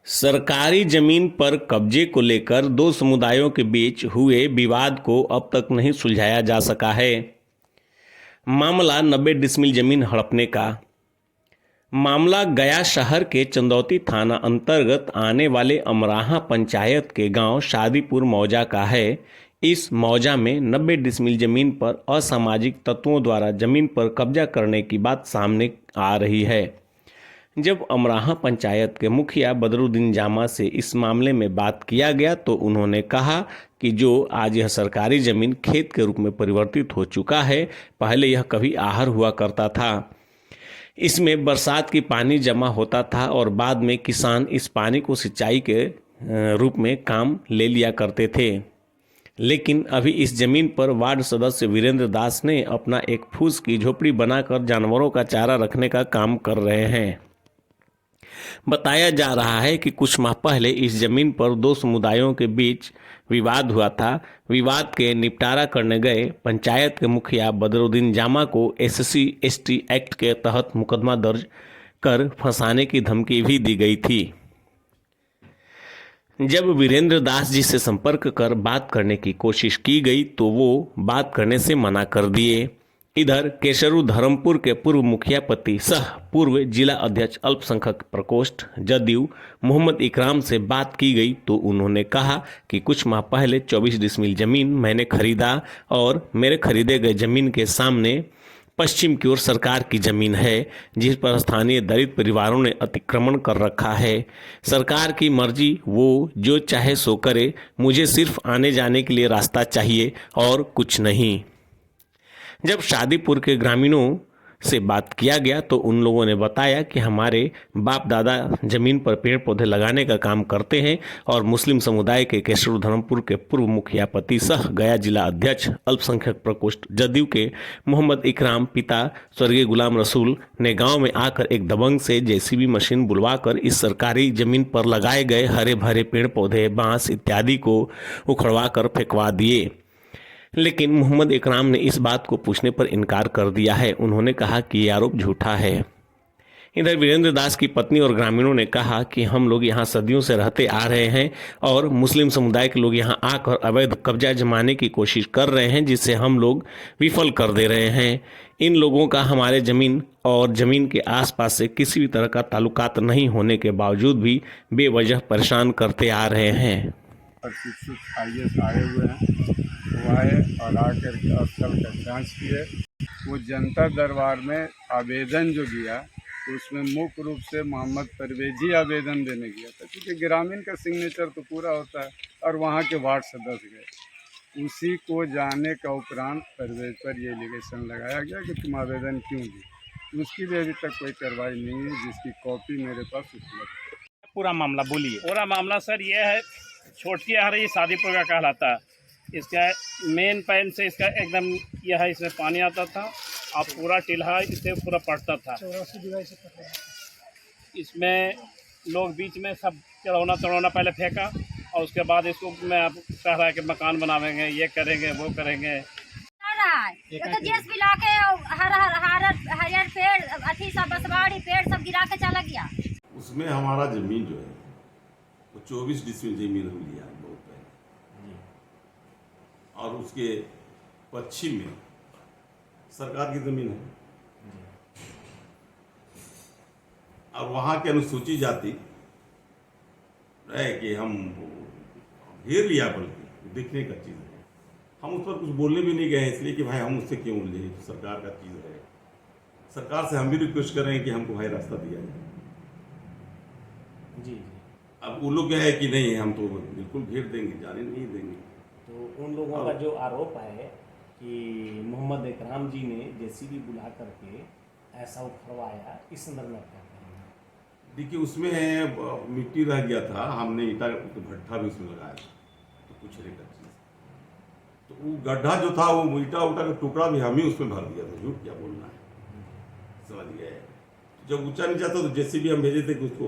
सरकारी जमीन पर कब्जे को लेकर दो समुदायों के बीच हुए विवाद को अब तक नहीं सुलझाया जा सका है। मामला 90 डिसमिल जमीन हड़पने का। मामला गया शहर के चंदौती थाना अंतर्गत आने वाले अमराहा पंचायत के गांव शादीपुर मौजा का है। इस मौजा में 90 डिसमिल जमीन पर असामाजिक तत्वों द्वारा जमीन पर कब्जा करने की बात सामने आ रही है। जब अमराहा पंचायत के मुखिया बदरुद्दीन जामा से इस मामले में बात किया गया तो उन्होंने कहा कि जो आज यह सरकारी ज़मीन खेत के रूप में परिवर्तित हो चुका है, पहले यह कभी आहर हुआ करता था। इसमें बरसात की पानी जमा होता था और बाद में किसान इस पानी को सिंचाई के रूप में काम ले लिया करते थे। लेकिन अभी इस जमीन पर वार्ड सदस्य वीरेंद्र दास ने अपना एक फूस की झोपड़ी बनाकर जानवरों का चारा रखने का काम कर रहे हैं। बताया जा रहा है कि कुछ माह पहले इस जमीन पर दो समुदायों के बीच विवाद हुआ था। विवाद के निपटारा करने गए पंचायत के मुखिया बदरुद्दीन जामा को SC/ST एक्ट के तहत मुकदमा दर्ज कर फंसाने की धमकी भी दी गई थी। जब वीरेंद्र दास जी से संपर्क कर बात करने की कोशिश की गई तो वो बात करने से मना कर दिए। इधर केशरू धर्मपुर के पूर्व मुखिया पति सह पूर्व जिला अध्यक्ष अल्पसंख्यक प्रकोष्ठ जदयू मोहम्मद इकराम से बात की गई तो उन्होंने कहा कि कुछ माह पहले 24 डिसमिल जमीन मैंने खरीदा और मेरे खरीदे गए जमीन के सामने पश्चिम की ओर सरकार की जमीन है, जिस पर स्थानीय दलित परिवारों ने अतिक्रमण कर रखा है। सरकार की मर्जी, वो जो चाहे सो करे, मुझे सिर्फ आने जाने के लिए रास्ता चाहिए और कुछ नहीं। जब शादीपुर के ग्रामीणों से बात किया गया तो उन लोगों ने बताया कि हमारे बाप दादा जमीन पर पेड़ पौधे लगाने का काम करते हैं और मुस्लिम समुदाय के केशरू धर्मपुर के पूर्व मुखिया पति सह गया जिला अध्यक्ष अल्पसंख्यक प्रकोष्ठ जदयू के मोहम्मद इकराम पिता स्वर्गीय गुलाम रसूल ने गांव में आकर एक दबंग से JCB मशीन बुलवाकर इस सरकारी जमीन पर लगाए गए हरे भरे पेड़ पौधे बांस इत्यादि को उखड़वा कर फेंकवा दिए। लेकिन मोहम्मद इकराम ने इस बात को पूछने पर इनकार कर दिया है। उन्होंने कहा कि ये आरोप झूठा है। इधर वीरेंद्र दास की पत्नी और ग्रामीणों ने कहा कि हम लोग यहाँ सदियों से रहते आ रहे हैं और मुस्लिम समुदाय के लोग यहाँ आकर अवैध कब्जा जमाने की कोशिश कर रहे हैं, जिससे हम लोग विफल कर दे रहे हैं। इन लोगों का हमारे ज़मीन और ज़मीन के आसपास से किसी भी तरह का ताल्लुकात नहीं होने के बावजूद भी बेवजह परेशान करते आ रहे हैं। शिक्षित IAS आए हुए हैं, वो आए और आकर के स्थल का जाँच किए। वो जनता दरबार में आवेदन जो दिया तो उसमें मुख्य रूप से मोहम्मद परवेज ही आवेदन देने गया था, क्योंकि ग्रामीण का सिग्नेचर तो पूरा होता है और वहाँ के वार्ड सदस्य गए। उसी को जाने का उपरांत परवेज पर ये एलिगेशन लगाया गया कि तुम आवेदन क्यों दी। उसकी भी अभी तक कोई कार्रवाई नहीं है, जिसकी कॉपी मेरे पास उपलब्ध है। पूरा मामला बोलिए। पूरा मामला सर ये है, छोटकी आहर ये शादीपुर का कहलाता है। इसका मेन पैन से इसका एकदम यह है, इसमें पानी आता था और पूरा टिल्हा इससे पूरा पड़ता था। इसमें लोग बीच में सब चढ़ौना तड़ौना पहले फेंका और उसके बाद इसको मैं अब कह रहा है कि मकान बनावेंगे, ये करेंगे, वो करेंगे। ये तो JCB ला के हरियर पेड़ अथी सब बसवाड़ी पेड़ सब गिरा के चला गया। उसमें हमारा जमीन जो है वो 24 डिसमिल जमीन हम लिया बहुत पहले, और उसके पश्चिम में सरकार की जमीन है और वहाँ के अनुसूचित जाति है कि हम घेर लिया, बल्कि देखने का चीज़ है। हम उस पर कुछ बोलने भी नहीं गए, इसलिए कि भाई हम उससे क्यों ले, सरकार का चीज़ है। सरकार से हम भी रिक्वेस्ट कर रहे हैं कि हमको भाई रास्ता दिया जाए। जी। अब वो लोग क्या है कि नहीं, हम तो बिल्कुल घेर देंगे, जाने नहीं देंगे। तो उन लोगों का जो आरोप है कि मोहम्मद इकराम जी ने JCB बुला करके ऐसा उखड़वाया, इस संदर्भ में क्या कहेंगे? देखिए, उसमें मिट्टी रह गया था, हमने ईटा भट्ठा भी उसमें लगाया था, तो कुछ का चीज़, तो वो गड्ढा जो था वो ईटा उटा का टुकड़ा भी हम ही उसमें भर दिया था। झूठ क्या बोलना है, समझ गए। जब ऊंचा नीचा था तो JCB हम भेजे थे कि उसको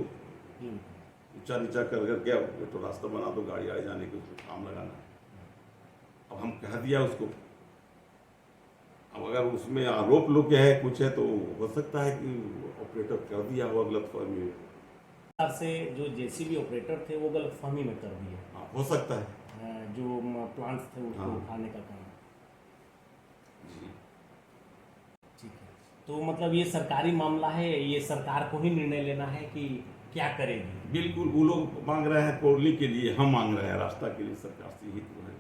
ऊंचा नीचा कर गया, तो रास्ता बना दो गाड़ी आए जाने के, उसको काम लगाना। अब हम कह दिया उसको, अब अगर उसमें आरोप लोग क्या है कुछ है तो हो सकता है कि ऑपरेटर कर दिया हो गलत फहमी। हिसाब से जो जेसीबी ऑपरेटर थे वो गलतफहमी में कर दिए, हाँ, हो सकता है। जो प्लांट्स थे उसको हाँ। उठाने का काम। जी। ठीक है, तो मतलब ये सरकारी मामला है, ये सरकार को ही निर्णय लेना है कि क्या करेगी। बिल्कुल, वो लोग मांग रहे हैं कॉलोनी के लिए, हम मांग रहे हैं रास्ता के लिए, सरकार से ही तो है।